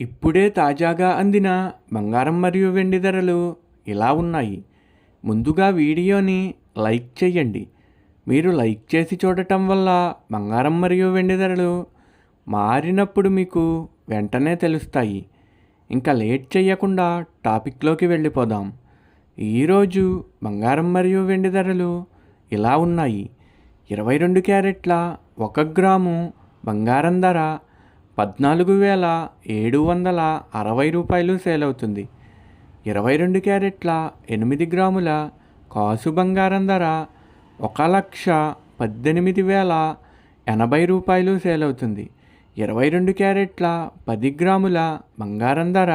ఇప్పుడే తాజాగా అందిన బంగారం మరియు వెండి ధరలు ఇలా ఉన్నాయి. ముందుగా వీడియోని లైక్ చేయండి. మీరు లైక్ చేసి చూడటం వల్ల బంగారం మరియు వెండి ధరలు మారినప్పుడు మీకు వెంటనే తెలుస్తాయి. ఇంకా లేట్ చేయకుండా టాపిక్లోకి వెళ్ళిపోదాం. ఈరోజు బంగారం మరియు వెండి ధరలు ఇలా ఉన్నాయి. 22 క్యారెట్ల 1 గ్రాము బంగారం ధర 14,760 రూపాయలు సేల్ అవుతుంది. 22 క్యారెట్ల 8 గ్రాముల కాసు బంగారం ధర 1,18,080 రూపాయలు సేల్ అవుతుంది. 22 క్యారెట్ల 10 గ్రాముల బంగారం ధర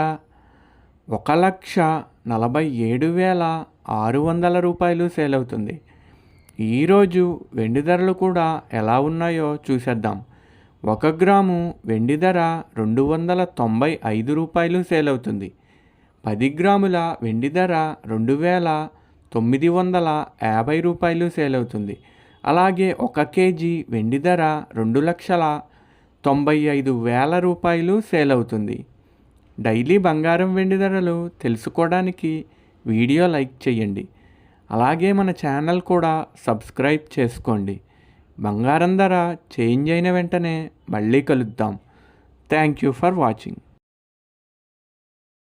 1,47,600 రూపాయలు సేల్ అవుతుంది. ఈరోజు వెండి ధరలు కూడా ఎలా ఉన్నాయో చూసేద్దాం. 1 గ్రాము వెండి ధర 295 రూపాయలు సేల్ అవుతుంది. 10 గ్రాముల వెండి ధర 2,950 రూపాయలు సేల్ అవుతుంది. అలాగే 1 కేజీ వెండి ధర 2,95,000 రూపాయలు సేల్ అవుతుంది. డైలీ బంగారం వెండి ధరలు తెలుసుకోవడానికి వీడియో లైక్ చేయండి. అలాగే మన ఛానల్ కూడా సబ్స్క్రైబ్ చేసుకోండి. బంగారం ధర చేంజ్ అయిన వెంటనే మళ్ళీ కలుద్దాం. Thank you for watching.